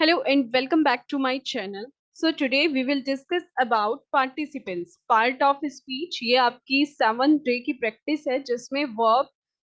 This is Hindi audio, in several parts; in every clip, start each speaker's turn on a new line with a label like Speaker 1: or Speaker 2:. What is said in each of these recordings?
Speaker 1: Hello and welcome back to my channel. So today we will discuss about participles. Part of speech ये आपकी 7 डे की प्रैक्टिस है जिसमें वर्ब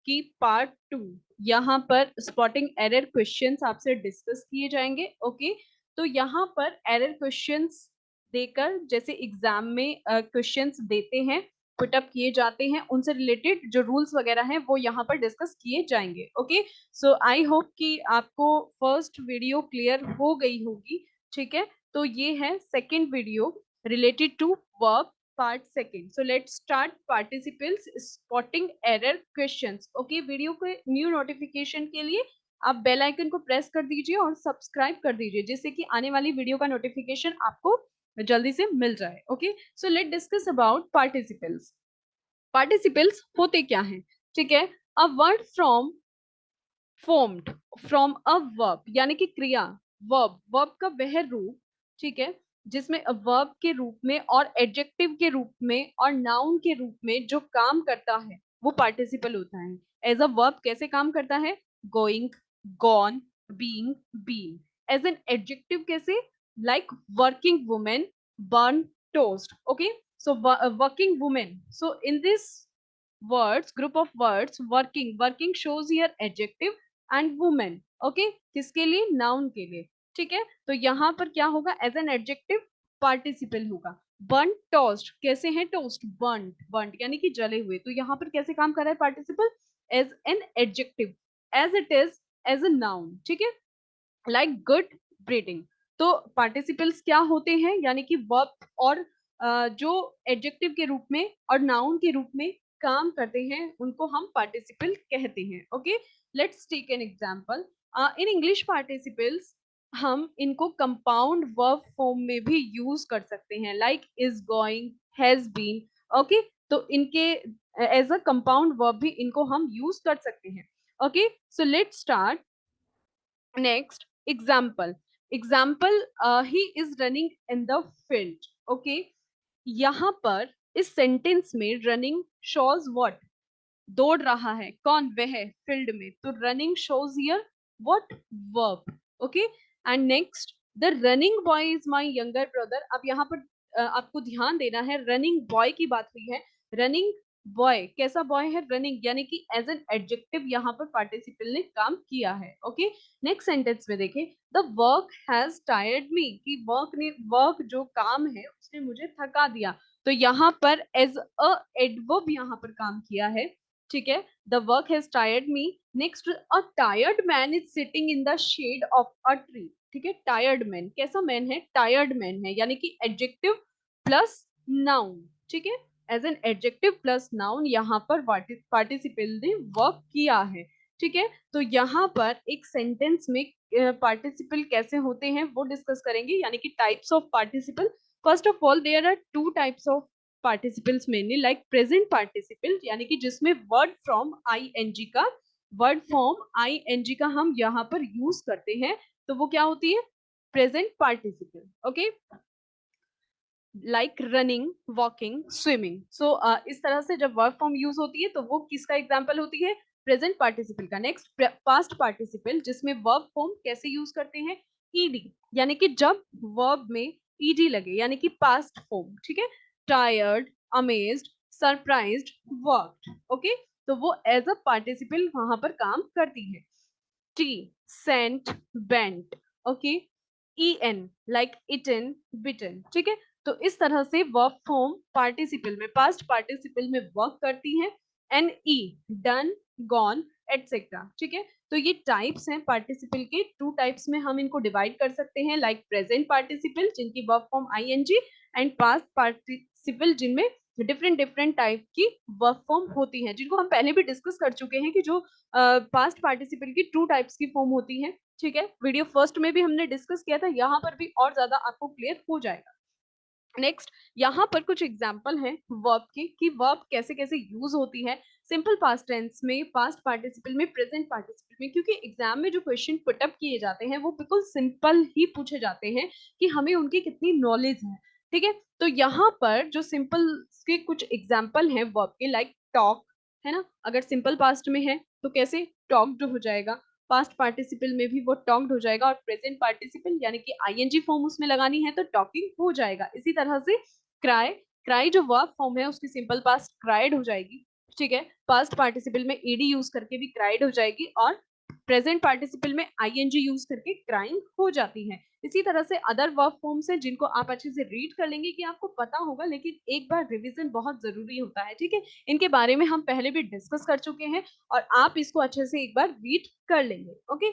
Speaker 1: की पार्ट 2 यहाँ पर स्पॉटिंग एरर क्वेश्चंस आपसे डिस्कस किए जाएंगे. ओके, तो यहाँ पर एरर क्वेश्चंस देकर जैसे एग्जाम में क्वेश्चंस देते हैं पुटअप किए जाते हैं उनसे रिलेटेड जो रूल्स वगैरह हैं वो यहाँ पर डिस्कस किए जाएंगे. ओके, सो आई होप कि आपको फर्स्ट वीडियो क्लियर हो गई होगी. ठीक है, तो ये है second video related to verb part second. So let's start participles spotting error questions. Okay, video के न्यू नोटिफिकेशन के लिए आप बेल आइकन को प्रेस कर दीजिए और सब्सक्राइब कर दीजिए जिससे कि आने वाली वीडियो का नोटिफिकेशन आपको जल्दी से मिल जाए. Okay, so let discuss about participles. Participles होते क्या हैं? ठीक है, a word from formed from a verb यानी कि क्रिया. वर्ब का वह रूप, ठीक है, जिसमें वर्ब के रूप में और एडजेक्टिव के रूप में और नाउन के रूप में जो काम करता है वो पार्टिसिपल होता है. एज अ वर्ब कैसे काम करता है? Going, gone, being, been. As an adjective कैसे? Like working women, burn, toast. Okay, so working women. So in this words, group of words, working shows here adjective and woman. Okay, किसके लिए? नाउन के लिए. ठीक है, तो यहाँ पर क्या होगा? एज एन एडजेक्टिव पार्टिसिपल होगा. Burn, toast. कैसे हैं टोस्ट? बर्न्ड, बर्न्ड यानी कि जले हुए. तो यहाँ पर कैसे काम कर रहा है participle? As an adjective, as it is as a noun. ठीक है, लाइक गुड ब्रीडिंग. तो पार्टिसिपल्स क्या होते हैं? यानी कि वर्ब और जो एडजेक्टिव के रूप में और नाउन के रूप में काम करते हैं उनको हम पार्टिसिपल कहते हैं. Okay, let's take an example. In English participles हम इनको कंपाउंड वर्ब फॉर्म में भी यूज कर सकते हैं, like is, going, has been. Okay, तो इनके एज अ कंपाउंड वर्ब भी इनको हम यूज कर सकते हैं. Okay, so let's start. Next example. Example, he is running in the field. Okay, यहाँ पर इस सेंटेंस में रनिंग शोज व्हाट? दौड़ रहा है. कौन? वह, फील्ड में. तो running shows here what? Verb. Okay, and next, the running boy is my younger brother. अब यहाँ पर आपको ध्यान देना है, रनिंग बॉय की बात हुई है. रनिंग बॉय कैसा बॉय है? रनिंग यानी कि एज एन एडजेक्टिव यहाँ पर पार्टिसिपल ने काम किया है. ओके, नेक्स्ट सेंटेंस में देखें, द वर्क हैज टायर्ड मी. कि वर्क जो काम है उसने मुझे थका दिया. तो यहाँ पर एज अ एडवर्ब यहाँ पर काम किया है. ठीक है, the work has tired me. Next, a tired man is sitting in the shade of a tree. ठीक है, टायर्ड मैन कैसा मैन है? टायर्ड मैन है यानी कि एडजेक्टिव प्लस नाउन. ठीक है, as an adjective plus noun यहाँ पर पार्टिसिपल ने वर्क किया है. ठीक है, तो यहाँ पर एक सेंटेंस में पार्टिसिपल कैसे होते हैं वो डिस्कस करेंगे, यानी कि types of participle. First of all there are two types of participles mainly, like present participle यानी कि जिसमें वर्ड फ्रॉम आईएनजी का वर्ड फॉर्म आईएनजी का हम यहाँ पर यूज करते हैं. तो वो क्या होती है? Present participle. Okay, like running, walking, swimming. So इस तरह से जब वर्ब फॉर्म यूज होती है तो वो किसका एग्जाम्पल होती है? प्रेजेंट पार्टिसिपल का. नेक्स्ट, पास्ट पार्टिसिपल जिसमें वर्ब फॉर्म कैसे यूज करते हैं? ईडी, यानी कि जब वर्ब में ईडी लगे यानी कि पास्ट फॉर्म. ठीक है, tired, amazed, surprised, worked. Okay, तो वो एज अ पार्टिसिपल वहां पर काम करती है. T, sent, bent. Okay, en like eaten, bitten. ठीक है, तो इस तरह से वर्ब फॉर्म पार्टिसिपल में, पास्ट पार्टिसिपल में वर्क करती है. N E, done, gone, etcetera. ठीक है, तो ये टाइप्स हैं पार्टिसिपल के. टू टाइप्स में हम इनको डिवाइड कर सकते हैं, लाइक प्रेजेंट पार्टिसिपल जिनकी verb form I N G, and past participle जिनमें डिफरेंट डिफरेंट टाइप की वर्ब फॉर्म होती हैं, जिनको हम पहले भी डिस्कस कर चुके हैं कि जो पास्ट पार्टिसिपल की टू टाइप्स की फॉर्म होती है. ठीक है, वीडियो फर्स्ट में भी हमने डिस्कस किया था, यहाँ पर भी और ज्यादा आपको क्लियर हो जाएगा. नेक्स्ट, यहाँ पर कुछ एग्जांपल हैं वर्ब की कि वर्ब कैसे कैसे यूज होती है सिंपल पास्ट टेंस में, पास्ट पार्टिसिपल में, प्रेजेंट पार्टिसिपल में. क्योंकि एग्जाम में जो क्वेश्चन पुटअप किए जाते हैं वो बिल्कुल सिंपल ही पूछे जाते हैं कि हमें उनकी कितनी नॉलेज है. ठीक है, तो यहाँ पर जो सिंपल के कुछ एग्जाम्पल हैं वर्ब के, लाइक टॉक, है ना. अगर सिंपल पास्ट में है तो कैसे? टॉक्ड हो जाएगा. पास्ट पार्टिसिपल में भी वो टॉक्ड हो जाएगा, और प्रेजेंट पार्टिसिपल यानी कि आईएनजी फॉर्म उसमें लगानी है तो टॉकिंग हो जाएगा। इसी तरह से क्राई, क्राई जो वर्ब फॉर्म है उसकी सिंपल पास्ट क्राइड हो जाएगी, ठीक है। पास्ट पार्टिसिपल में ईडी यूज करके भी क्राइड हो जाएगी, और प्रेजेंट पार्टिसिपल में आईएनजी यूज करके क्राइंग हो जाती है। इसी तरह से अदर वर्ब फॉर्म्स हैं जिनको आप अच्छे से रीड कर लेंगे कि आपको पता होगा, लेकिन एक बार रिवीजन बहुत जरूरी होता है, ठीक है। इनके बारे में हम पहले भी डिस्कस कर चुके हैं, और आप इसको अच्छे से एक बार रीड कर लेंगे, ओके।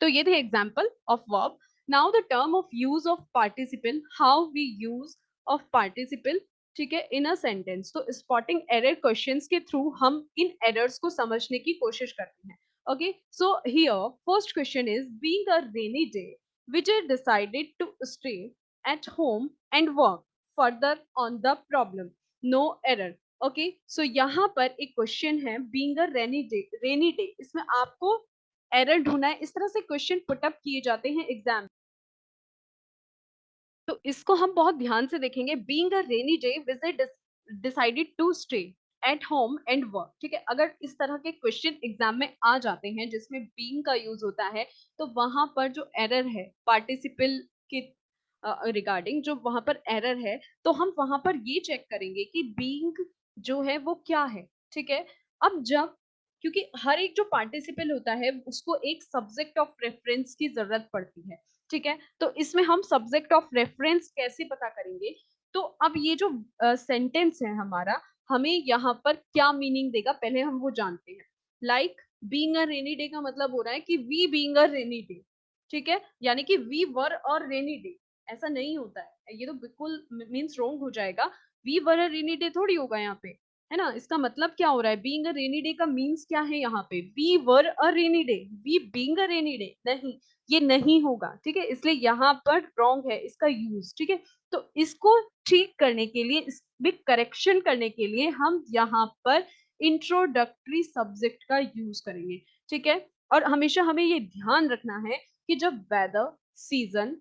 Speaker 1: तो ये थे example of verb. Now the term of use of participle, how we use of participle, ठीक है, इन अ सेंटेंस। तो स्पॉटिंग एरर क्वेश्चंस के थ्रू हम इन एरर्स को समझने की कोशिश करते हैं, okay. So here first question is, being a rainy day, Vijay decided to stay at home and work further on the problem, no error, okay. So यहाँ पर एक क्वेश्चन है, being a rainy day, इसमें आपको एरर ढूंढना है। इस तरह से क्वेश्चन पुटअप किए जाते हैं एग्जाम, तो इसको हम बहुत ध्यान से देखेंगे। Being a rainy day, Vijay decided to stay at home and work, ठीक है। अगर इस तरह के क्वेश्चन एग्जाम में आ जाते हैं जिसमें बीइंग का यूज होता है, तो वहां पर जो एरर है पार्टिसिपल के रिगार्डिंग, जो वहां पर एरर है, तो हम वहां पर ये चेक करेंगे कि बीइंग जो है वो क्या है, ठीक है। अब जब, क्योंकि हर एक जो पार्टिसिपल होता है उसको एक सब्जेक्ट ऑफ रेफरेंस की जरूरत पड़ती है, ठीक है। तो इसमें हम सब्जेक्ट ऑफ रेफरेंस कैसे पता करेंगे? तो अब ये जो सेंटेंस है हमारा, हमें यहाँ पर क्या मीनिंग देगा पहले हम वो जानते हैं। Like being a rainy day का मतलब हो रहा है कि we being a rainy day, ठीक है, यानी कि वी वर और रेनी डे, ऐसा नहीं होता है, ये तो बिल्कुल मीन्स रॉन्ग हो जाएगा। We were a rainy day थोड़ी होगा यहाँ पे, है ना। इसका मतलब क्या हो रहा है, बीइंग अ रेनी डे का मीन्स क्या है यहाँ पे, we were a rainy day, we being a rainy day नहीं, ये नहीं होगा, ठीक है। इसलिए यहाँ पर रॉन्ग है इसका यूज, ठीक है। तो इसको ठीक करने के लिए, इसमें करेक्शन करने के लिए हम यहाँ पर इंट्रोडक्टरी सब्जेक्ट का यूज करेंगे, ठीक है। और हमेशा हमें ये ध्यान रखना है कि जब वेदर, सीजन,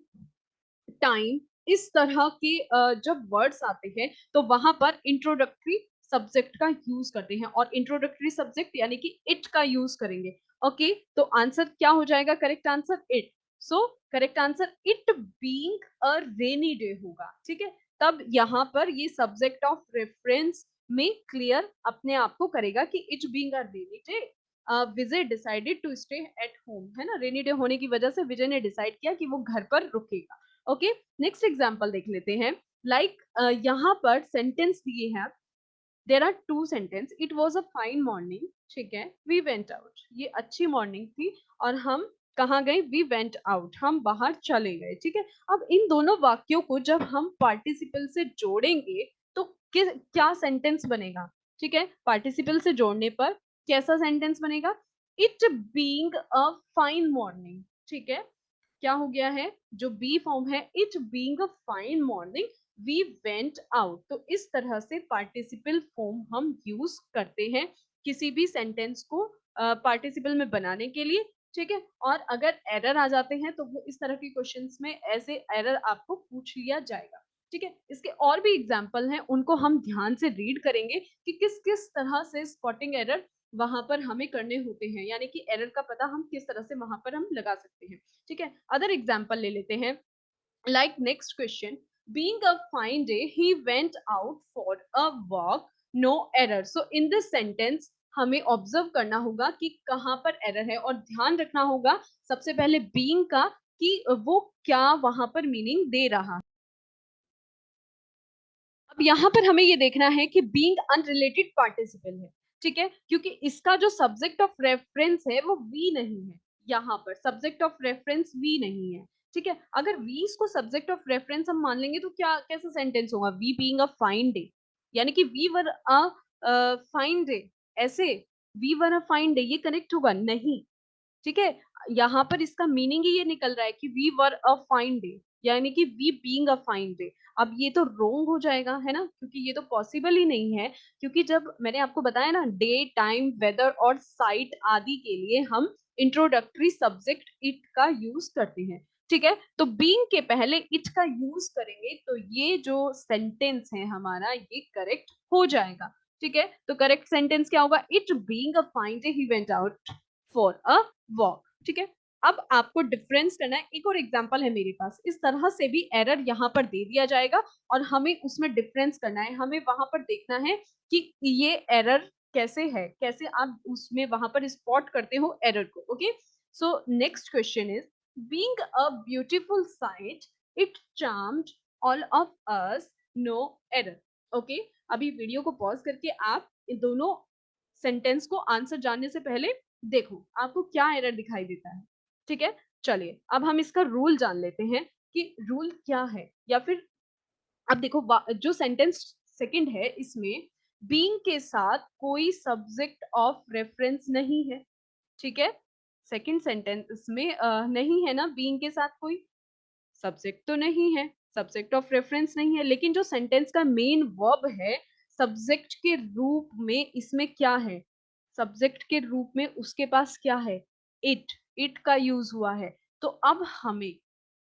Speaker 1: टाइम, इस तरह के जब वर्ड्स आते हैं तो वहां पर इंट्रोडक्टरी सब्जेक्ट का यूज करते हैं, और इंट्रोडक्टरी सब्जेक्ट यानी कि इट का यूज करेंगे, ओके। तो आंसर क्या हो जाएगा, correct answer it. So correct answer it being a rainy day होगा, ठीक है। तब यहाँ पर ये सब्जेक्ट ऑफ रेफरेंस में क्लियर अपने आप को करेगा कि it being a rainy day, Vijay decided to stay at home, है ना। रेनी डे होने की वजह से विजय ने डिसाइड किया कि वो घर पर रुकेगा, ओके। नेक्स्ट एग्जाम्पल देख लेते हैं। लाइक यहाँ पर सेंटेंस दिए हैं, there are two sentence, it was a fine morning, ठीक है, वी वेंट आउट, ये अच्छी मॉर्निंग थी, और हम कहाँ गए, वी वेंट आउट, हम बाहर चले गए, ठीक है। अब इन दोनों वाक्यों को जब हम पार्टिसिपल से जोड़ेंगे तो क्या सेंटेंस बनेगा, ठीक है। पार्टिसिपल से जोड़ने पर कैसा सेंटेंस बनेगा, it being a fine morning, ठीक है। क्या हो गया है, जो बी फॉर्म है, it being a fine morning we went out. तो इस तरह से पार्टिसिपल फॉर्म हम यूज करते हैं किसी भी सेंटेंस को पार्टिसिपल में बनाने के लिए, ठीक है। और अगर एरर आ जाते हैं तो वो इस तरह के क्वेश्चंस में ऐसे एरर आपको पूछ लिया जाएगा, ठीक है। इसके और भी एग्जाम्पल हैं, उनको हम ध्यान से रीड करेंगे कि किस किस तरह से स्पॉटिंग एरर वहां पर हमें करने होते हैं, यानी कि एरर का पता हम किस तरह से वहां पर हम लगा सकते हैं, ठीक है। अदर एग्जाम्पल ले लेते हैं। Like next question, being a fine day he went out for a walk, no error। so in this sentence हमें ऑब्जर्व करना होगा कि कहाँ पर एरर है, और ध्यान रखना होगा सबसे पहले बीइंग का, कि वो क्या वहां पर मीनिंग दे रहा है। अब यहाँ पर हमें ये देखना है कि बीइंग अनरिलेटेड पार्टिसिपल है, ठीक है, क्योंकि इसका जो सब्जेक्ट ऑफ रेफरेंस है वो वी नहीं है, यहाँ पर सब्जेक्ट ऑफ रेफरेंस वी नहीं है, ठीक है। अगर वी इसको सब्जेक्ट ऑफ रेफरेंस हम मान लेंगे तो क्या कैसा सेंटेंस होगा, we being a fine day, यानी कि we were a fine day, ऐसे we were a fine day, ये कनेक्ट होगा नहीं, ठीक है। यहाँ पर इसका मीनिंग ही ये निकल रहा है कि we were a fine day, यानी कि we being a fine day. अब ये तो रोंग हो जाएगा, है ना, क्योंकि ये तो पॉसिबल ही नहीं है। क्योंकि जब मैंने आपको बताया ना, डे, टाइम, वेदर और साइट आदि के लिए हम इंट्रोडक्टरी सब्जेक्ट इट का यूज करते हैं, ठीक है। तो बीइंग के पहले इट का यूज करेंगे तो ये जो सेंटेंस है हमारा ये करेक्ट हो जाएगा, ठीक है। तो करेक्ट सेंटेंस क्या होगा, it being a fine day he went out for a walk। ठीक है, अब आपको डिफरेंस करना है। एक और एग्जांपल है मेरे पास, इस तरह से भी एरर यहाँ पर दे दिया जाएगा और हमें उसमें डिफरेंस करना है। हमें वहां पर देखना है कि ये एरर कैसे है, कैसे आप उसमें वहां पर स्पॉट करते हो एरर को। Okay, so next question is, being a beautiful sight it charmed all of us, no error. Okay, अभी वीडियो को पॉज करके आप इन दोनों सेंटेंस को आंसर जानने से पहले देखो आपको क्या एरर दिखाई देता है। ठीक है, चलिए अब हम इसका रूल जान लेते हैं कि रूल क्या है। या फिर अब देखो जो सेंटेंस सेकंड है इसमें बीइंग के साथ कोई सब्जेक्ट ऑफ रेफरेंस नहीं है। ठीक है, सेकंड सेंटेंस में नहीं है ना, बीइंग के साथ कोई सब्जेक्ट तो नहीं है, सब्जेक्ट ऑफ रेफरेंस नहीं है, लेकिन जो सेंटेंस का मेन वर्ब है सब्जेक्ट के रूप में इसमें क्या है, सब्जेक्ट के रूप में उसके पास क्या है, इट का यूज हुआ है। तो अब हमें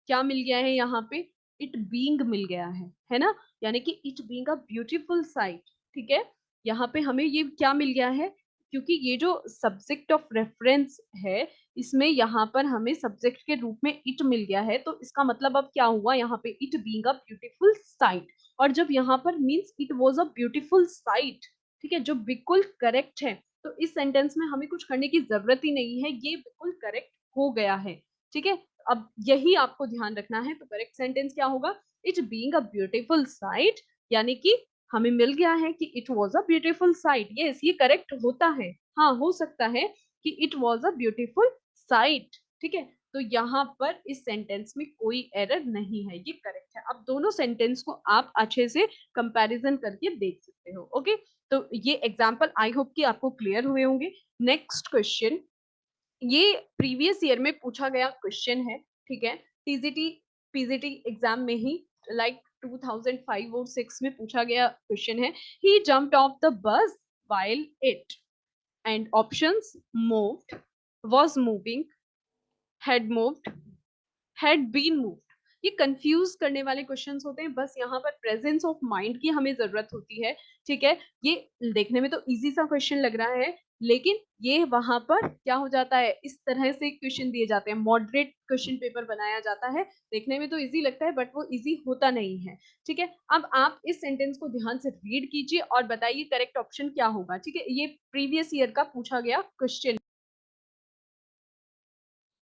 Speaker 1: क्या मिल गया है यहाँ पे, इट बीइंग मिल गया है ना, यानी कि it being a beautiful site. ठीक है, यहाँ पे हमें ये क्या मिल गया है, क्योंकि ये जो सब्जेक्ट ऑफ रेफरेंस है इसमें यहाँ पर हमें सब्जेक्ट के रूप में इट मिल गया है, तो इसका मतलब अब क्या हुआ यहाँ पे, it being a beautiful site. और जब यहाँ पर means it was a beautiful site, ठीक है, जो बिल्कुल करेक्ट है, तो इस सेंटेंस में हमें कुछ करने की जरूरत ही नहीं है, ये बिल्कुल करेक्ट हो गया है। ठीक है, अब यही आपको ध्यान रखना है। तो करेक्ट सेंटेंस क्या होगा, it being a beautiful site, यानी कि हमें मिल गया है कि it was a beautiful site. Yes, ये करेक्ट होता है, हाँ हो सकता है कि it was a beautiful site. ठीक है, तो यहाँ पर इस सेंटेंस में कोई एरर नहीं है, ये करेक्ट है। अब दोनों सेंटेंस को आप अच्छे से कंपैरिजन करके देख सकते हो। ओके, तो ये एग्जांपल आई होप कि आपको क्लियर हुए होंगे। नेक्स्ट क्वेश्चन, ये प्रीवियस ईयर में पूछा गया क्वेश्चन है। ठीक है, टीजीटी पीजीटी एग्जाम में ही लाइक 2005 और 6 में पूछा गया क्वेश्चन है। He jumped off the bus while it, and options moved, was moving, had moved, had been moved। ये कंफ्यूज करने वाले क्वेश्चंस होते हैं, बस यहाँ पर प्रेजेंस ऑफ माइंड की हमें जरूरत होती है। ठीक है, ये देखने में तो इजी सा क्वेश्चन लग रहा है, लेकिन ये वहां पर क्या हो जाता है, इस तरह से क्वेश्चन दिए जाते हैं, मॉडरेट क्वेश्चन पेपर बनाया जाता है। देखने में तो इजी लगता है बट वो इजी होता नहीं है। ठीक है, अब आप इस सेंटेंस को ध्यान से रीड कीजिए और बताइए करेक्ट ऑप्शन क्या होगा। ठीक है, ये प्रीवियस ईयर का पूछा गया क्वेश्चन।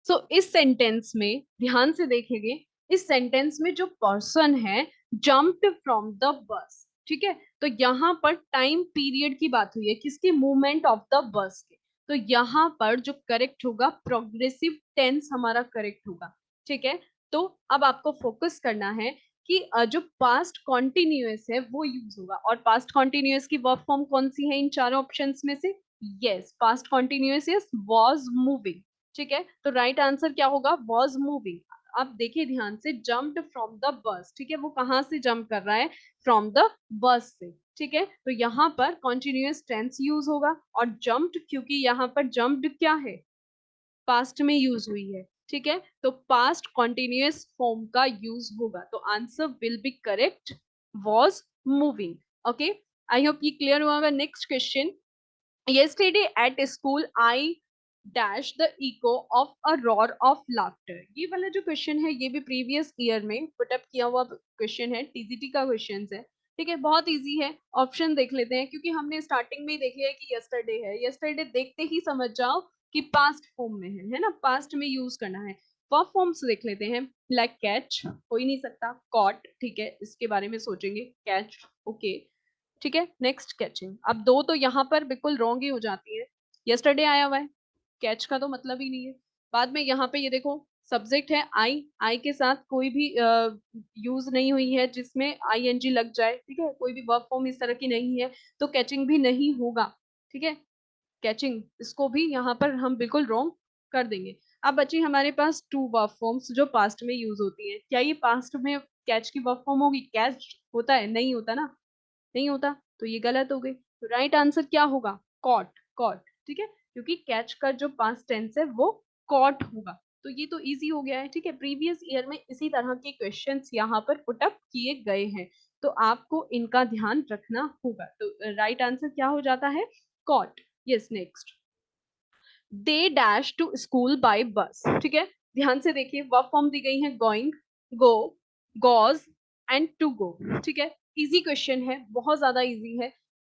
Speaker 1: सो इस सेंटेंस में ध्यान से देखेंगे, इस सेंटेंस में जो पर्सन है जम्प्ड फ्रॉम द बस। ठीक है, तो यहाँ पर टाइम पीरियड की बात हुई है, किसकी, मूवमेंट ऑफ द बस के। तो यहाँ पर जो करेक्ट होगा प्रोग्रेसिव टेंस हमारा करेक्ट होगा। ठीक है, तो अब आपको फोकस करना है कि जो पास्ट कॉन्टिन्यूअस है वो यूज होगा। और पास्ट कॉन्टिन्यूअस की वर्ब फॉर्म कौन सी है इन चारों ऑप्शंस में से, yes past continuous is was moving. ठीक है, तो राइट आंसर क्या होगा, वॉज मूविंग। आप देखिए ध्यान से, जम्प्ड फ्रॉम द बस। ठीक है, वो कहां से जंप कर रहा है, फ्रॉम द बस से। ठीक है, तो यहाँ पर कॉन्टिन्यूअस टेंस यूज होगा, और जम्प्ड क्योंकि यहाँ पर जम्प्ड क्या है, पास्ट में यूज हुई है। ठीक है, तो पास्ट कॉन्टिन्यूअस फॉर्म का यूज होगा, तो answer will B correct, was moving. Okay, I hope ये क्लियर हुआ होगा। Next question, yesterday at school I dash the echo of a roar of laughter। ये वाला जो क्वेश्चन है ये भी प्रीवियस ईयर में पुटअप किया हुआ क्वेश्चन है, टीजीटी का क्वेश्चन है। ठीक है, बहुत इजी है। ऑप्शन देख लेते हैं, क्योंकि हमने स्टार्टिंग में ही देख लिया है कि यस्टरडे है, यस्टरडे देखते ही समझ जाओ कि पास्ट फॉर्म में है ना, पास्ट में यूज करना है। वर्ब फॉर्म्स देख लेते हैं, लाइक कैच हो ही नहीं सकता, कॉट, ठीक है इसके बारे में सोचेंगे, कैच ओके। ठीक है, नेक्स्ट कैचिंग। अब दो तो यहाँ पर बिल्कुल रॉन्ग ही हो जाती है, यस्टरडे आया हुआ है, कैच का तो मतलब ही नहीं है। बाद में यहाँ पे ये देखो सब्जेक्ट है आई, आई के साथ कोई भी यूज नहीं हुई है जिसमें आई एन जी लग जाए। ठीक है, कोई भी वर्ब फॉर्म इस तरह की नहीं है, तो कैचिंग भी नहीं होगा। ठीक है, कैचिंग इसको भी यहाँ पर हम बिल्कुल रॉन्ग कर देंगे। अब बची हमारे पास टू वर्ब फॉर्म्स जो पास्ट में यूज होती है। क्या ये पास्ट में कैच की वर्ब फॉर्म होगी, कैच होता है, नहीं होता ना, नहीं होता, तो ये गलत हो गई। तो राइट आंसर क्या होगा, कॉट, कॉट। ठीक है, क्योंकि कैच का जो पास्ट टेंस है वो कॉट होगा। तो ये तो इजी हो गया है। ठीक है, प्रीवियस ईयर में इसी तरह के क्वेश्चंस यहाँ पर पुटअप किए गए हैं, तो आपको इनका ध्यान रखना होगा। तो राइट आंसर क्या हो जाता है, caught. Yes, next they dash to school by bus, ठीक है। ध्यान से देखिए, वर्ब फॉर्म दी गई है going, go, goes and to go, ठीक है। इजी क्वेश्चन है, बहुत ज्यादा इजी है,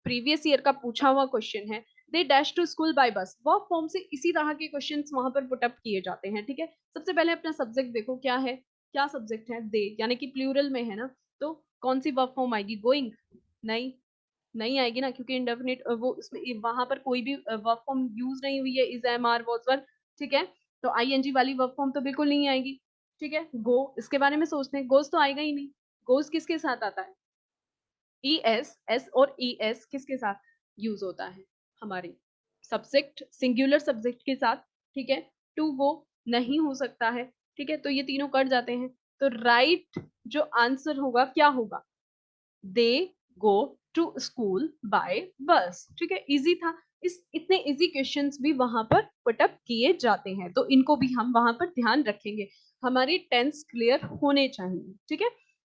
Speaker 1: प्रीवियस ईयर का पूछा हुआ क्वेश्चन है। They dash to school by bus, verb form से इसी तरह के क्वेश्चंस वहां पर पुटअप किए जाते हैं, ठीक है। सबसे पहले अपना सब्जेक्ट देखो क्या है, क्या सब्जेक्ट है, दे, यानी कि प्लूरल में है ना, तो कौन सी वर्ब फॉर्म आएगी, गोइंग, नहीं, नहीं आएगी ना, क्योंकि इंडेफिनिट वो उसमें वहां पर कोई भी वर्ब फॉर्म यूज नहीं हुई है, इज, एम, आर, वाज, वर, ठीक है। तो आईएनजी वाली वर्ब फॉर्म तो बिल्कुल नहीं आएगी, ठीक है। गो, इसके बारे में सोचते हैं, गोज तो आएगा ही नहीं। गोज किसके साथ आता है, ई एस, एस और ई एस किसके साथ यूज होता है, हमारे सब्जेक्ट, सिंगुलर सब्जेक्ट के साथ, ठीक है। टू गो नहीं हो सकता है, ठीक है, तो ये तीनों कट जाते हैं। तो राइट जो आंसर होगा क्या होगा, दे go to school by bus, ठीक है, इजी था। इस इतने इजी क्वेश्चंस भी वहां पर पुटअप किए जाते हैं, तो इनको भी हम वहां पर ध्यान रखेंगे, हमारी टेंस क्लियर होने चाहिए, ठीक है।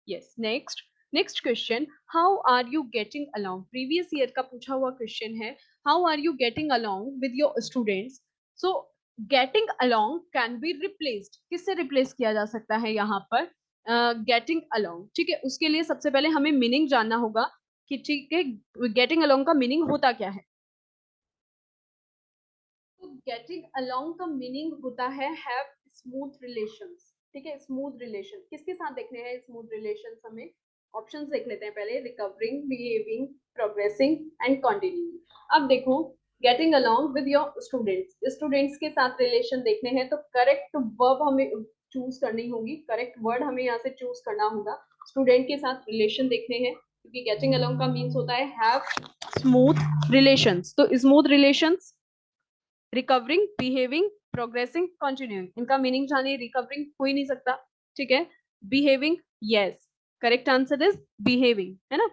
Speaker 1: Yes, next, next question, how are you getting along, previous year का पूछा हुआ क्वेश्चन है, how are you getting along with your students. So getting along can be replaced, किससे रिप्लेस किया जा सकता है यहाँ पर, गेटिंग अलोंग, ठीक है। उसके लिए सबसे पहले हमें मीनिंग जानना होगा कि ठीक है, गेटिंग अलोंग का मीनिंग होता क्या है। तो गेटिंग अलोंग का मीनिंग होता है हैव स्मूथ रिलेशंस, ठीक है। स्मूथ रिलेशन किसके साथ देखने हैं, स्मूथ रिलेशंस हमें ऑप्शंस देख लेते हैं पहले, recovering, behaving, progressing and continuing. अब देखो, getting along with your students, students के साथ रिलेशन देखने हैं, तो करेक्ट वर्ब हमें चूज करनी होगी, करेक्ट वर्ड हमें यहाँ से चूज करना होगा। स्टूडेंट के साथ रिलेशन देखने हैं, क्योंकि गेटिंग अलोंग का मीन्स होता है हैव स्मूथ रिलेशंस, तो smooth relations, recovering, behaving, progressing, continuing, इनका मीनिंग जानिए। रिकवरिंग हो ही नहीं सकता, ठीक है। Behaving, yes, correct answer is behaving, है ना,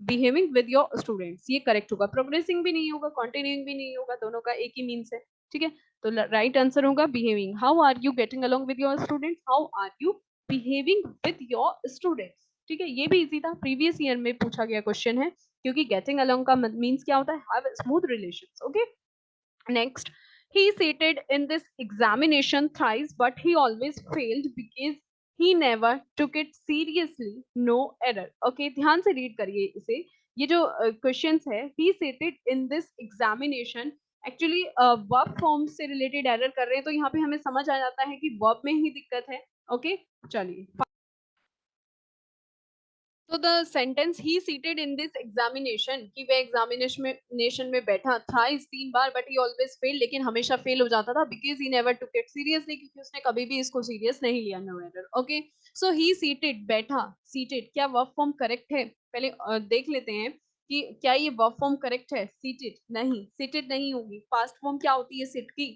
Speaker 1: बिहेविंग विद योर स्टूडेंट्स, ये करेक्ट होगा। प्रोग्रेसिंग भी नहीं होगा, कंटिन्यूइंग भी नहीं होगा, दोनों का एक ही मीन्स है, ठीक है। तो राइट आंसर होगा behaving. How are you getting along with your students, how are you behaving with your students, ठीक है। ये भी इजी था, प्रीवियस ईयर में पूछा गया क्वेश्चन है, क्योंकि गेटिंग अलोंग का मीन्स क्या होता है, have smooth relations, okay. Next, he seated in this examination thrice, but he always failed because he never took it seriously. No error. Okay, ध्यान से read करिए इसे। ये जो questions है, he seated in this examination, actually verb form से रिलेटेड एरर कर रहे हैं, तो यहाँ पे हमें समझ आ जाता है कि वर्ब में ही दिक्कत है, ओके। चलिए, तो the sentence he seated in this examination, कि वह एग्जामिनेशन में बैठा था इस 3 बार, बट ही ऑलवेज फेल, लेकिन हमेशा फेल हो जाता था, because he never took it seriously, क्योंकि उसने कभी भी इसको सीरियस नहीं लिया। No error, okay. So he seated, बैठा, सीटेड क्या वर्ब फॉर्म करेक्ट है, पहले देख लेते हैं कि क्या ये वर्ब फॉर्म करेक्ट है। सीटेड नहीं, सीटेड नहीं होगी, पास्ट फॉर्म क्या होती है सिट की,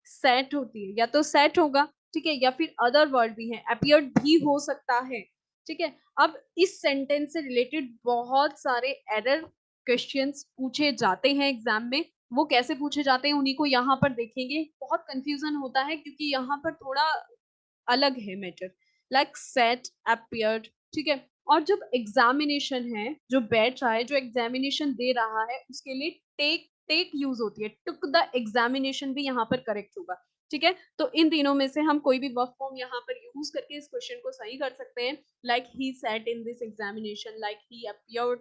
Speaker 1: सेट होती है, या तो सेट होगा, ठीक है, या फिर अदर वर्ड भी है, अपीयर्ड भी हो सकता है, ठीक है। अब इस सेंटेंस से रिलेटेड बहुत सारे एरर क्वेश्चंस पूछे जाते हैं एग्जाम में, वो कैसे पूछे जाते हैं उन्हीं को यहाँ पर देखेंगे। बहुत कंफ्यूजन होता है, क्योंकि यहाँ पर थोड़ा अलग है मैटर, लाइक सेट, अपीयर्ड, ठीक है। और जब एग्जामिनेशन है, जो बैठ रहा है, जो एग्जामिनेशन दे रहा है, उसके लिए टेक, टेक यूज होती है, टुक द एग्जामिनेशन भी यहाँ पर करेक्ट होगा, ठीक है। तो इन तीनों में से हम कोई भी वर्ब फॉर्म यहाँ पर यूज करके इस क्वेश्चन को सही कर सकते हैं, like he sat in this examination, like he appeared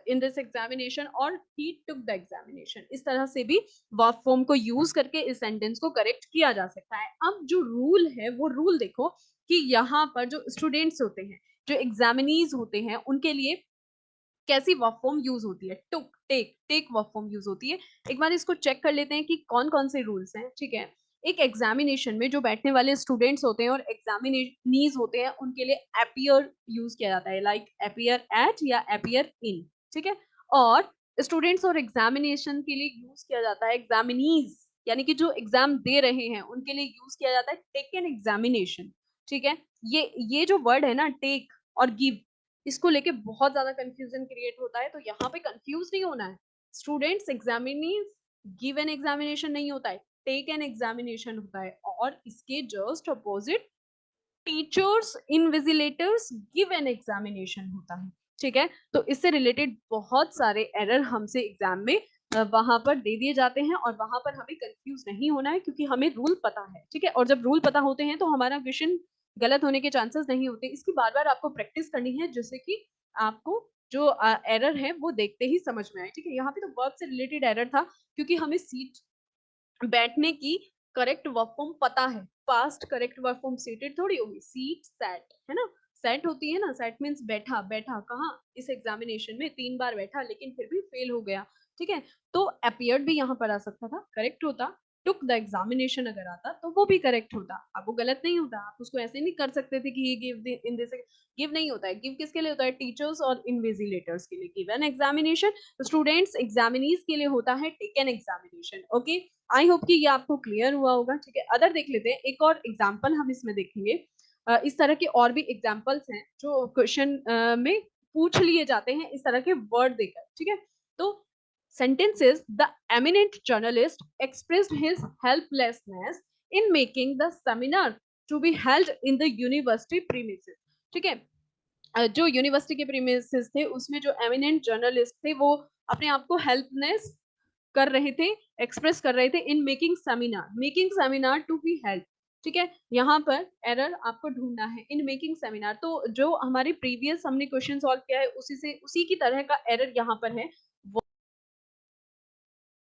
Speaker 1: in this examination, और ही टुक द एग्जामिनेशन, इस तरह से भी वर्ब फॉर्म को यूज करके इस सेंटेंस को करेक्ट किया जा सकता है। अब जो रूल है, वो रूल देखो कि यहाँ पर जो स्टूडेंट्स होते हैं, जो एग्जामिनीज होते हैं, उनके लिए कैसी वर्ब फॉर्म यूज होती है, took, take, take verb form use होती है। एक बार इसको चेक कर लेते हैं कि कौन कौन से रूल्स हैं, ठीक है। एक एग्जामिनेशन में जो बैठने वाले स्टूडेंट्स होते हैं और एग्जामिनीज होते हैं, उनके लिए अपीयर यूज किया जाता है, लाइक अपीयर एट या अपीयर इन, ठीक है। और स्टूडेंट्स और एग्जामिनेशन के लिए यूज किया जाता है एग्जामिनीज, यानी कि जो एग्जाम दे रहे हैं उनके लिए यूज किया जाता है टेक एन एग्जामिनेशन, ठीक है। ये जो वर्ड है ना, टेक और गिव, इसको लेके बहुत ज्यादा कंफ्यूजन क्रिएट होता है, तो यहाँ पे कंफ्यूज नहीं होना है। Students examinees give an examination नहीं होता है, टेक एन एग्जामिनेशन होता है, और इसके just opposite teachers invigilators give an examination होता है, ठीक है। तो इससे रिलेटेड बहुत सारे एरर हमसे एग्जाम में वहां पर दे दिए जाते हैं और वहां पर हमें कंफ्यूज नहीं होना है क्योंकि हमें रूल पता है, ठीक है। और जब रूल पता होते हैं तो हमारा क्वेश्चन गलत होने के चांसेस नहीं होते। इसकी बार बार आपको प्रैक्टिस करनी है जिससे कि आपको जो एरर है वो देखते ही समझ में आए, ठीक है। यहाँ पे तो वर्ब से रिलेटेड एरर था क्योंकि हमें सीट बैठने की करेक्ट वर्ब फॉर्म पता है। Past correct verb form seated थोड़ी होगी, सीट सैट है ना। सेट होती है ना, सेट मीन्स बैठा। बैठा कहाँ? इस एग्जामिनेशन में 3 बार बैठा लेकिन फिर भी फेल हो गया, ठीक है। तो अपियर्ड भी यहाँ पर आ सकता था, करेक्ट होता। टुक द एग्जामिनेशन अगर आता तो वो भी करेक्ट होता, अब वो गलत नहीं होता। आप उसको ऐसे नहीं कर सकते थे कि ही गिव इन दिस। गिव नहीं होता है, गिव किसके लिए होता है? टीचर्स और इन्विजिलेटर्स के लिए। Give an examination students examinees के लिए होता है take an examination. Okay, I hope कि ये आपको क्लियर हुआ होगा, ठीक है। अदर देख लेते हैं, एक और एग्जाम्पल हम इसमें देखेंगे। इस तरह के और भी एग्जाम्पल्स हैं जो क्वेश्चन में पूछ लिए जाते हैं इस तरह के वर्ड देकर, ठीक है। तो sentences, the eminent journalist expressed his helplessness in making the seminar to be held in the university premises, ठीक है। जो यूनिवर्सिटी के प्रीमिसेस थे उसमें जो एमिनेंट जर्नलिस्ट थे वो अपने आप को हेल्पलेस कर रहे थे, एक्सप्रेस कर रहे थे in making seminar to be held, ठीक है। यहाँ पर एरर आपको ढूंढना है इन मेकिंग सेमिनार। तो जो हमारे प्रीवियस हमने क्वेश्चन सॉल्व किया है उसी की तरह का एरर यहाँ पर है।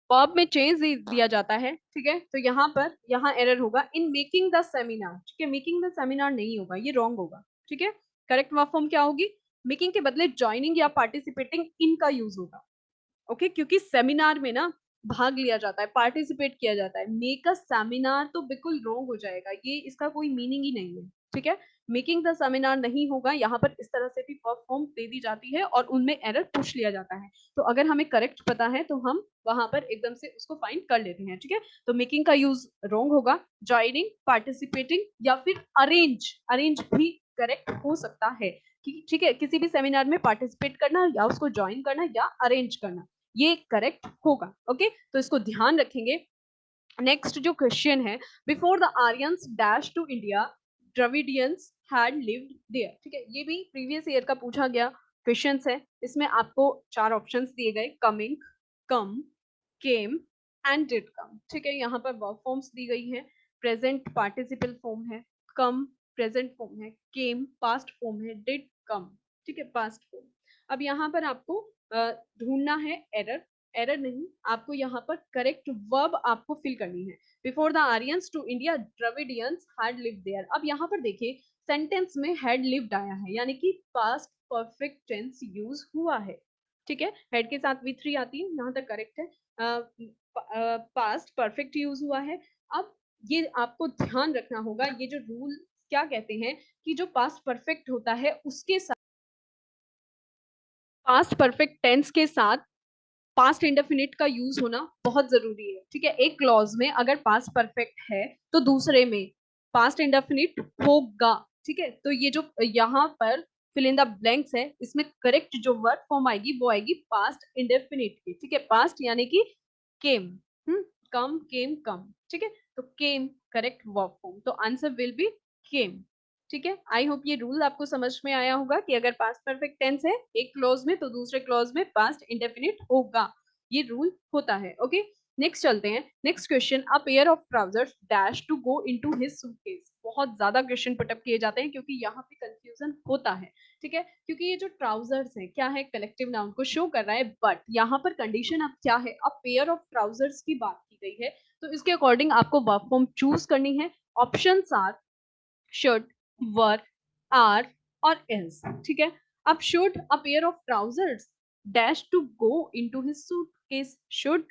Speaker 1: वर्ब में चेंज दिया जाता है, ठीक है। तो यहाँ एरर होगा इन मेकिंग द सेमिनार, ठीक है। मेकिंग द सेमिनार नहीं होगा, ये रॉन्ग होगा, ठीक है। करेक्ट वर्ब फॉर्म क्या होगी? मेकिंग के बदले ज्वाइनिंग या पार्टिसिपेटिंग इन का यूज होगा। ओके, क्योंकि सेमिनार में ना भाग लिया जाता है, पार्टिसिपेट किया जाता है। मेक अ सेमिनार तो बिल्कुल रॉन्ग हो जाएगा, ये इसका कोई मीनिंग ही नहीं है, ठीक है। मेकिंग द सेमिनार नहीं होगा। यहाँ पर इस तरह से भी वर्ब फॉर्म दे दी जाती है और उनमें एरर पूछ लिया जाता है। तो अगर हमें करेक्ट पता है तो हम वहां पर एकदम से उसको फाइंड कर लेते हैं, ठीक है। तो मेकिंग का यूज रॉन्ग होगा। ज्वाइनिंग, पार्टिसिपेटिंग या फिर अरेंज, अरेंज भी करेक्ट हो सकता है, ठीक है। किसी भी सेमिनार में पार्टिसिपेट करना या उसको ज्वाइन करना या अरेंज करना, ये करेक्ट होगा। ओके, तो इसको ध्यान रखेंगे। नेक्स्ट जो क्वेश्चन है, before the Aryans dash to India Dravidians had lived there, ठीक है। ये भी प्रीवियस ईयर का पूछा गया क्वेश्चन है। इसमें आपको 4 ऑप्शंस दिए गए, coming, come, came and did कम, ठीक है। यहाँ पर वर्ब फॉर्म्स दी गई है। प्रेजेंट पार्टिसिपल फॉर्म है, कम प्रेजेंट फॉर्म है, केम पास्ट फॉर्म है, डिड कम, ठीक है, पास्ट फॉर्म। अब यहाँ पर आपको ढूंढना है एरर। एरर नहीं, आपको यहाँ पर करेक्ट वर्ब आपको फिल करनी है। Before the Aryans to India Dravidians had lived there. अब यहाँ पर देखिए सेंटेंस में हैड लिव्ड आया है यानी कि पास्ट परफेक्ट टेंस यूज हुआ है, ठीक है। हेड के साथ V3 आती है, यहाँ तक करेक्ट है। पास्ट परफेक्ट यूज हुआ है। अब ये आपको ध्यान रखना होगा, ये जो रूल क्या कहते हैं कि जो पास्ट परफेक्ट होता है उसके साथ पास्ट परफेक्ट टेंस के साथ पास्ट इंडेफिनिट का यूज होना बहुत जरूरी है, ठीक है। एक क्लॉज में अगर पास्ट परफेक्ट है तो दूसरे में पास्ट इंडेफिनिट होगा, ठीक है। तो ये जो यहाँ पर फिल इन द ब्लैंक्स है, इसमें करेक्ट जो वर्ड फॉर्म आएगी वो आएगी पास्ट इंडेफिनिट की, ठीक है। पास्ट यानी कि केम, कम, केम, कम, ठीक है। तो केम करेक्ट वर्ब फॉर्म, तो आंसर विल बी केम, ठीक है। आई होप ये रूल आपको समझ में आया होगा कि अगर पास्ट परफेक्ट टेंस है एक क्लॉज में तो दूसरे क्लॉज में पास्ट इंडेफिनिट होगा, ये रूल होता है। ओके, नेक्स्ट चलते हैं। Next question, a pair of trousers dash to go into his suitcase. बहुत ज्यादा क्वेश्चन पुटअप किए जाते हैं क्योंकि यहाँ पे कंफ्यूजन होता है, ठीक है। क्योंकि ये जो ट्राउजर्स है क्या है, कलेक्टिव नाउन को शो कर रहा है, बट यहाँ पर कंडीशन अब क्या है, अ पेयर ऑफ ट्राउजर्स की बात की गई है। तो इसके अकॉर्डिंग आपको वर्ब फॉर्म चूज करनी है। Options are should, were, are और इज, ठीक है। अब should a pair of trousers dash to go into his suitcase, should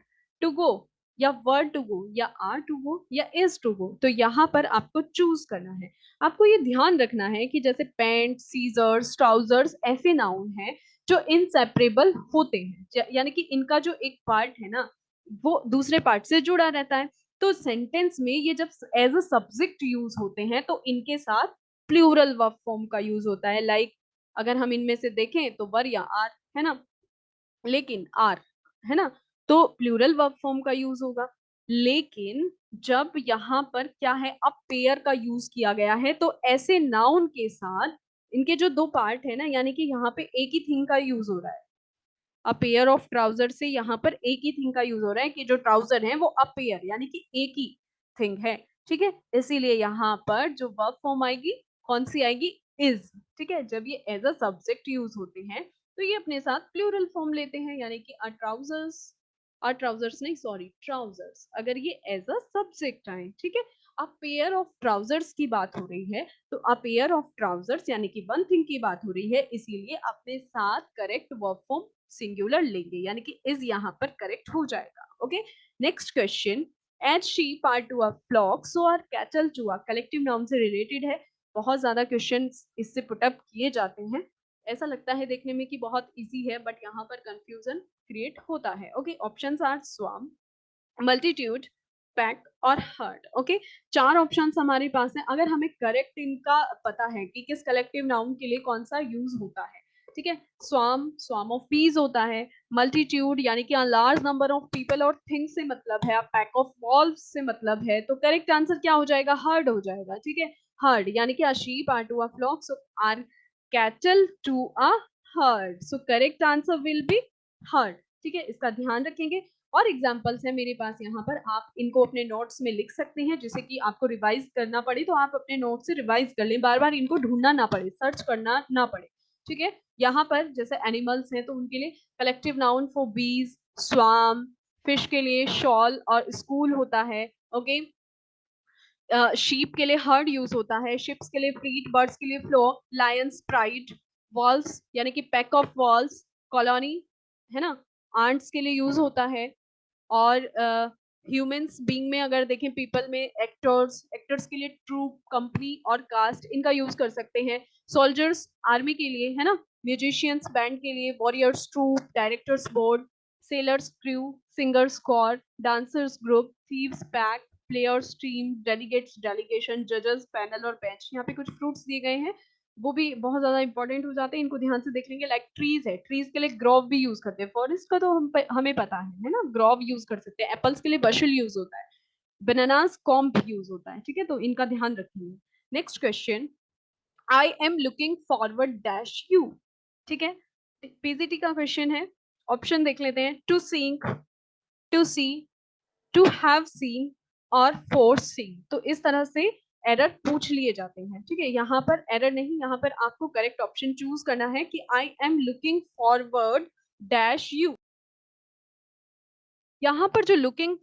Speaker 1: to go या वर टू गो या आर टू गो या इज टू गो, तो यहाँ पर आपको चूज करना है। आपको ये ध्यान रखना है कि जैसे पैंट, सीजर्स, ट्राउजर्स ऐसे नाउन है जो इनसेपरेबल होते हैं, यानी कि इनका जो एक पार्ट है ना वो दूसरे पार्ट से जुड़ा रहता है। तो सेंटेंस में ये जब एज अ सब्जेक्ट यूज होते हैं तो इनके साथ प्लूरल वर्ब फॉर्म का यूज होता है। लाइक अगर हम इनमें से देखें तो वर या आर है ना, लेकिन आर है ना, तो प्लूरल वर्ब फॉर्म का यूज होगा। लेकिन जब यहाँ पर क्या है, अब पेयर का यूज किया गया है तो ऐसे नाउन के साथ इनके जो 2 पार्ट है ना, यानी कि यहाँ पे एक ही थिंग का यूज हो रहा है, अ पेयर ऑफ ट्राउजर से यहाँ पर एक ही थिंग का यूज हो रहा है कि जो ट्राउजर है वो अ पेयर यानी कि एक ही थिंग है, ठीक है। इसीलिए यहाँ पर जो वर्ब फॉर्म आएगी कौन सी आएगी, इज, ठीक है। जब ये एज अ सब्जेक्ट यूज होते हैं तो ये अपने साथ प्लूरल फॉर्म लेते हैं, यानी कि अ ट्राउजर्स नहीं, सॉरी, ट्राउजर्स, अगर ये एज अ सब्जेक्ट आए, ठीक है। अब पेयर ऑफ ट्राउजर्स की बात हो रही है तो अ पेयर ऑफ ट्राउजर्स यानी कि वन थिंग की बात हो रही है, इसीलिए अपने साथ करेक्ट वर्ब फॉर्म सिंगुलर लेंगे, यानी कि इज यहाँ पर करेक्ट हो जाएगा। Okay, next question, as sheep are to a flock so are cattle to a, collective noun से रिलेटेड है। बहुत ज्यादा क्वेश्चन इससे पुटअप किए जाते हैं, ऐसा लगता है देखने में कि बहुत इजी है, बट यहाँ पर कंफ्यूजन क्रिएट होता है। Okay, options are swarm, multitude, pack और हर्ड। ओके, चार ऑप्शंस हमारे पास हैं। अगर हमें करेक्ट इनका पता है कि किस कलेक्टिव नाउन के लिए कौन सा यूज होता है, ठीक है, स्वाम ऑफ बीज होता है, मल्टीट्यूड यानी कि लार्ज नंबर ऑफ पीपल और थिंग्स से मतलब है, पैक ऑफ वॉल्व से मतलब है, तो करेक्ट आंसर क्या हो जाएगा, हर्ड हो जाएगा, ठीक है। हर्ड यानी कि a sheep are to a flock so are cattle to a herd, so correct answer will be herd, ठीक है। इसका ध्यान रखेंगे। और एग्जाम्पल्स है मेरे पास यहाँ पर, आप इनको अपने नोट्स में लिख सकते हैं, जिसे कि आपको रिवाइज करना पड़े तो आप अपने नोट से रिवाइज कर लें, बार बार इनको ढूंढना ना पड़े, सर्च करना ना पड़े, ठीक है। यहाँ पर जैसे एनिमल्स हैं तो उनके लिए कलेक्टिव नाउन फॉर बीज स्वाम, फिश के लिए शॉल और स्कूल होता है। ओके, शीप के लिए हर्ड यूज होता है, शिप्स के लिए फ्लीट, बर्ड्स के लिए फ्लोक, लायंस प्राइड, वॉल्स यानी कि पैक ऑफ वॉल्स, कॉलोनी है ना, आंट्स के लिए यूज होता है। और ह्यूमंस बीइंग में अगर देखें, पीपल में एक्टर्स, एक्टर्स के लिए ट्रूप, कंपनी और कास्ट, इनका यूज कर सकते हैं। सोल्जर्स आर्मी के लिए है ना, म्यूजिशियंस बैंड के लिए, warriors troop, directors board, sailors crew, singers choir, dancers group, thieves pack, players team, delegates delegation, जजेस पैनल और बेंच। यहाँ पे कुछ फ्रूट्स दिए गए हैं, वो भी बहुत ज्यादा इंपॉर्टेंट हो जाते हैं, इनको ध्यान से देख लेंगे। लाइक ट्रीज है, ट्रीज के लिए ग्रोव भी यूज करते हैं, फॉरेस्ट का तो हमें पता है ना, ग्रोव यूज कर सकते हैं। एप्पल्स के लिए बशल यूज होता है, बनानास कॉम्ब यूज होता है, ठीक है, तो इनका ध्यान रखेंगे। Next question, I am looking forward dash you, ठीक है, पीजीटी का क्वेश्चन है। ऑप्शन देख लेते हैं, to sink, to see, to have seen और फोर सीन। तो इस तरह से एरर पूछ लिए जाते हैं, ठीक है। यहाँ पर एरर नहीं, यहाँ पर आपको करेक्ट ऑप्शन चूज करना है कि I am looking forward dash you. यहाँ पर जो लुकिंग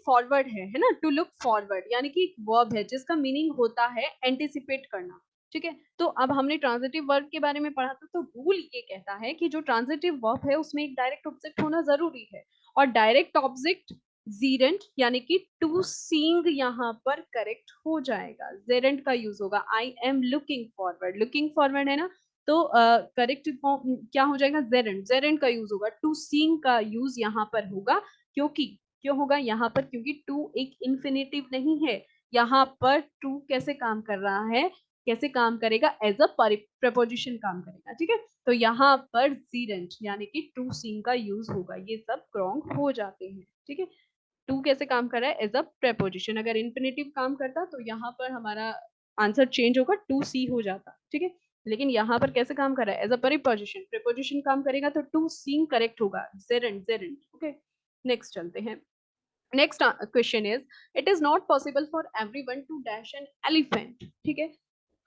Speaker 1: फॉरवर्ड है ना, टू लुक फॉरवर्ड यानी कि एक वर्ब है जिसका मीनिंग होता है एंटिसिपेट करना, ठीक है। तो अब हमने ट्रांजिटिव वर्ब के बारे में पढ़ा था, तो रूल ये कहता है कि जो ट्रांजिटिव वर्ब है उसमें एक डायरेक्ट ऑब्जेक्ट होना जरूरी है, और डायरेक्ट ऑब्जेक्ट जीरेंट यानी कि टू सीइंग यहाँ पर करेक्ट हो जाएगा, जेरेंट का यूज होगा। आई एम लुकिंग फॉरवर्ड है ना, तो करेक्ट फॉर्म क्या हो जाएगा, जेरेंट, जेरेंट का यूज होगा। टू सीइंग का यूज यहाँ पर होगा, क्योंकि क्यों होगा यहाँ पर, क्योंकि टू एक इन्फिनेटिव नहीं है। यहाँ पर टू कैसे काम कर रहा है, कैसे काम करेगा, एज अ प्रपोजिशन काम करेगा, ठीक है। तो यहाँ पर जीरेंट यानी कि टू सीइंग का यूज होगा, ये सब रॉन्ग हो जाते हैं, ठीक है। टू कैसे काम कर रहा है, एज अ प्रेपोजिशन, अगर इन्फिनेटिव काम करता तो यहाँ पर हमारा आंसर चेंज होगा, टू सी हो जाता, ठीक है। लेकिन यहाँ पर कैसे काम कर रहा है, एज अ प्रीपोजिशन, प्रीपोजिशन काम करेगा तो टू सीइंग करेक्ट होगा, जेरेंट जेरेंट। ओके, नेक्स्ट चलते हैं। Next question is, it is not possible for everyone to dash an elephant, ठीक है।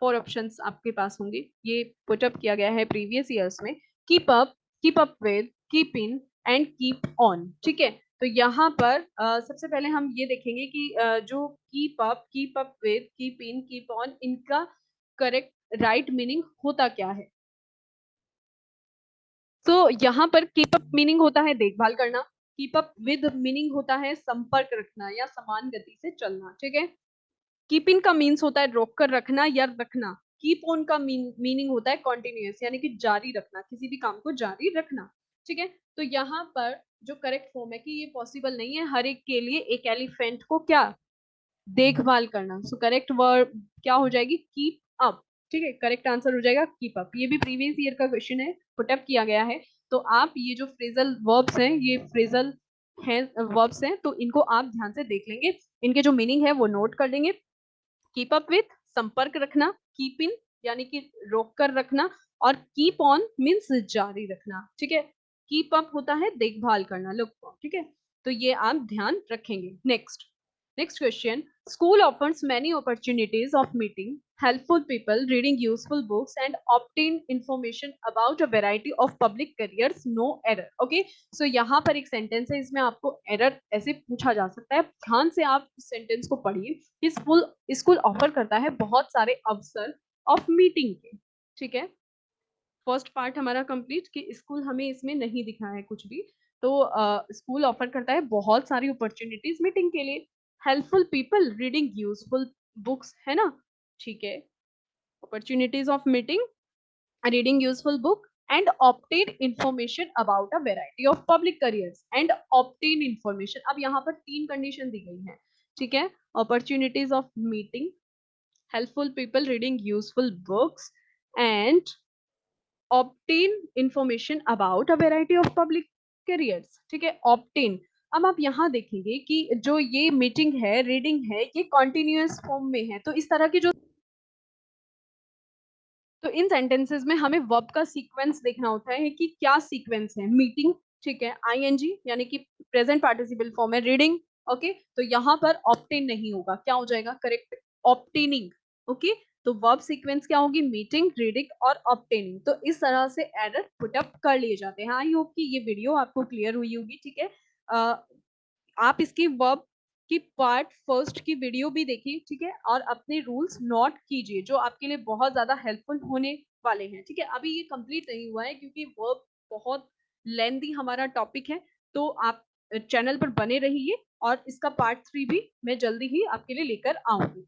Speaker 1: फोर ऑप्शंस आपके पास होंगे, ये पुटअप किया गया है प्रीवियस ईयर्स में। Keep up with, keep in and keep on, ठीक है। तो यहाँ पर सबसे पहले हम ये देखेंगे कि जो keep up with, keep in, keep on, इनका करेक्ट राइट मीनिंग होता क्या है। तो यहाँ पर कीप अप मीनिंग होता है देखभाल करना, कीप अप विद मीनिंग होता है संपर्क रखना या समान गति से चलना, ठीक है। कीप इन का मीन्स होता है रोक कर रखना या रखना। कीप ऑन का मीनिंग होता है कॉन्टिन्यूस यानी कि जारी रखना, किसी भी काम को जारी रखना, ठीक है। तो यहाँ पर जो करेक्ट फॉर्म है कि ये पॉसिबल नहीं है हर एक के लिए एक एलिफेंट को क्या देखभाल करना, सो करेक्ट वर्ब क्या हो जाएगी, कीप अप, ठीक है। करेक्ट आंसर हो जाएगा कीप अप, ये भी प्रीवियस ईयर का क्वेश्चन है, पुटअप किया गया है। तो आप ये जो फ्रेजल वर्ब्स हैं, ये फ्रेजल हैं वर्ब्स हैं, तो इनको आप ध्यान से देख लेंगे, इनके जो मीनिंग है वो नोट कर लेंगे। कीप अप विथ संपर्क रखना, कीप इन यानी कि रोक कर रखना, और कीप ऑन मीन्स जारी रखना, ठीक है। कीप अप होता है देखभाल करना, लुक फॉर, ठीक है। तो ये आप ध्यान रखेंगे। Next question, school offers many opportunities of meeting helpful people, reading useful books and obtain information about a variety of public careers, no error। okay, so यहाँ पर एक सेंटेंस है, इसमें आपको एरर ऐसे पूछा जा सकता है, ध्यान से आप इस सेंटेंस को पढ़िए कि स्कूल स्कूल ऑफर करता है बहुत सारे अवसर ऑफ मीटिंग के, ठीक है। फर्स्ट पार्ट हमारा कंप्लीट कि स्कूल हमें इसमें नहीं दिखा है कुछ भी। तो स्कूल ऑफर करता है बहुत सारी अपॉर्चुनिटीज मीटिंग के लिए, helpful people, reading useful books, है ना, ठीक है। Opportunities of meeting, reading useful book and obtain information about a variety of public careers and obtain information. अब यहाँ पर तीन कंडीशन दी गई है, ठीक है। Opportunities of meeting, helpful people, reading useful books and obtain information about a variety of public careers, ठीक है। ऑप्टेन, अब आप यहाँ देखेंगे कि जो ये मीटिंग है, रीडिंग है, ये कॉन्टिन्यूअस फॉर्म में है, तो इस तरह की जो, तो इन सेंटेंसेस में हमें वर्ब का सीक्वेंस देखना होता है कि क्या सीक्वेंस है। मीटिंग, ठीक है, आईएनजी यानी कि प्रेजेंट पार्टिसिपल फॉर्म है। रीडिंग, ओके, तो यहाँ पर ऑप्टेन नहीं होगा, क्या हो जाएगा करेक्ट, ऑप्टेनिंग, ओके। तो वर्ब सीक्वेंस क्या होगी, मीटिंग, रीडिंग और ऑप्टेनिंग। तो इस तरह से एरर पुटअप कर लिए जाते हैं। आई होप कि ये वीडियो आपको क्लियर हुई होगी, ठीक है। आप इसकी वर्ब की पार्ट फर्स्ट की वीडियो भी देखिए, ठीक है, और अपने रूल्स नोट कीजिए जो आपके लिए बहुत ज्यादा हेल्पफुल होने वाले हैं, ठीक है। अभी ये कंप्लीट नहीं हुआ है क्योंकि वर्ब बहुत लेंदी हमारा टॉपिक है, तो आप चैनल पर बने रहिए और इसका पार्ट 3 भी मैं जल्दी ही आपके लिए लेकर आऊंगी।